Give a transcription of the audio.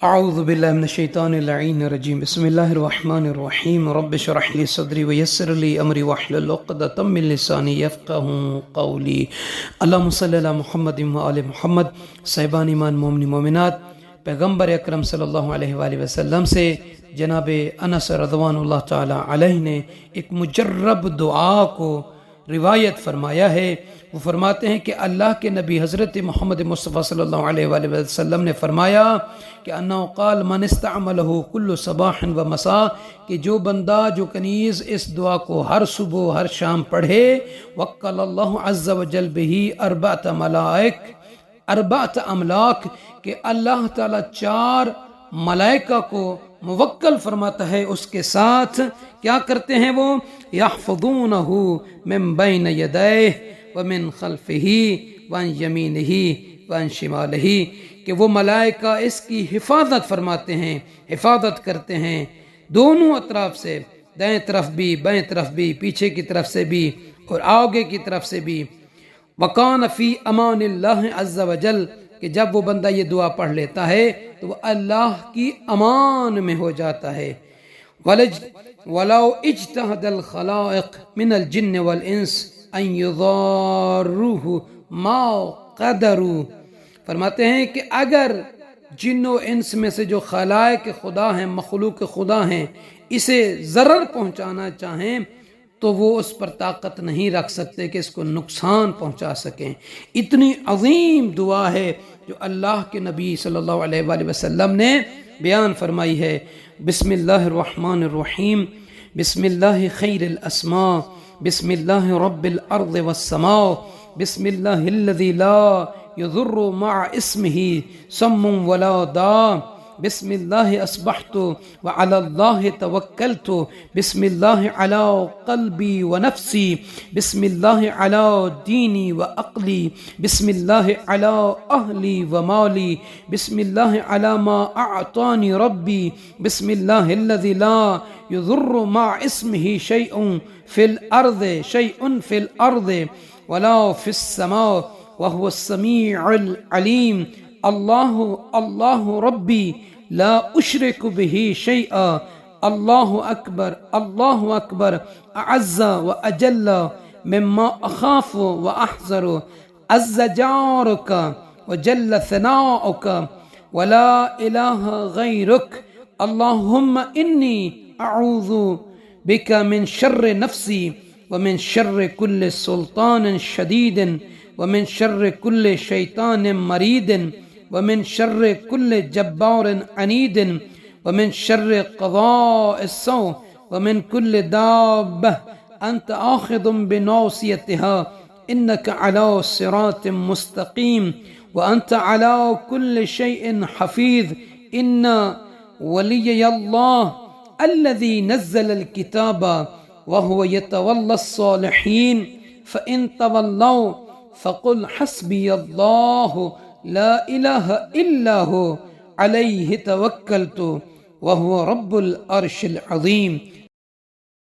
اعوذ باللہ من الشیطان اللعین الرجیم بسم اللہ الرحمن الرحیم رب اشرح لی صدری ویسر لی امری واحلل عقدۃ من لسانی یفقہوا قولی۔ اللہم صلی علی محمد وآل محمد۔ صاحبان ایمان مومنی مومنات، پیغمبر اکرم صلی اللہ علیہ وآلہ وسلم سے جناب انس رضوان اللہ تعالی علیہ نے ایک مجرب دعا کو روایت فرمایا ہے۔ وہ فرماتے ہیں کہ اللہ کے نبی حضرت محمد مصطفیٰ صلی اللہ علیہ وآلہ وسلم نے فرمایا کہ انہ قال من استعملہ کل صباح و مساء، کہ جو بندہ جو کنیز اس دعا کو ہر صبح ہر شام پڑھے، وکل اللہ عز وجل بہ اربعۃ املاک، کہ اللہ تعالیٰ 4 ملائکہ کو موکل فرماتا ہے اس کے ساتھ۔ کیا کرتے ہیں وہ؟ یحفظونہ من بین یدیہ ومن خلفہ وعن یمینہ وعن شمالہ، کہ وہ ملائکہ اس کی حفاظت فرماتے ہیں، حفاظت کرتے ہیں دونوں اطراف سے، دائیں طرف بھی بائیں طرف بھی، پیچھے کی طرف سے بھی اور آگے کی طرف سے بھی۔ وَقَانَ فِي امان اللہ عز وجل، کہ جب وہ بندہ یہ دعا پڑھ لیتا ہے تو وہ اللہ کی امان میں ہو جاتا ہے۔ وَلَوْ اجْتَهَدَ الْخَلَائِقُ مِنَ الْجِنِّ وَالْإِنسِ أَن يُضَارُّوهُ مَا قَدَرُوا، فرماتے ہیں کہ اگر جن و انس میں سے جو خلائق خدا ہیں، مخلوق خدا ہیں، اسے ضرر پہنچانا چاہیں تو وہ اس پر طاقت نہیں رکھ سکتے کہ اس کو نقصان پہنچا سکیں۔ اتنی عظیم دعا ہے جو اللہ کے نبی صلی اللہ علیہ وآلہ وسلم نے بیان فرمائی ہے۔ بسم اللہ الرحمن الرحیم، بسم اللہ خیر الاسماء، بسم اللہ رب الارض والسماء، بسم اللہ الذی لا یضر مع اسمہ سم ولا داء، بسم اللہ اصبحت وعلی اللہ توکلت، بسم اللہ علی قلبی ونفسی، بسم اللہ علی دینی وعقلی، بسم اللہ علی اہلی ومالی، بسم اللہ علی ما اعطانی ربی، بسم اللہ الذی لا یضر مع اسمہ شیء فی الارض ولا فی السماء وهو السمیع العلیم۔ اللہ ربی لا اشرک به شیئا، اللہ اکبر اعز و اجل مما اخاف و احذر، عز جارک وجل ثناؤک ولا الہ غیرک، اللہم انی اعوذ بک من شر نفسی ومن شر کل سلطان شدید ومن شر کل شیطان مرید ومن شر کل جبار عنید ومن شر قضاء السوء ومن کل دابہ انت آخذ بناصیتها انک علی صراط مستقیم وانت علی کل شیء حفیظ۔ ان ولی اللہ الذی نزل الکتاب وهو يتولى الصالحین فإن تولوا فقل حسبی اللہ لا الہ الا هو علیہ توکلت وهو رب العرش العظیم۔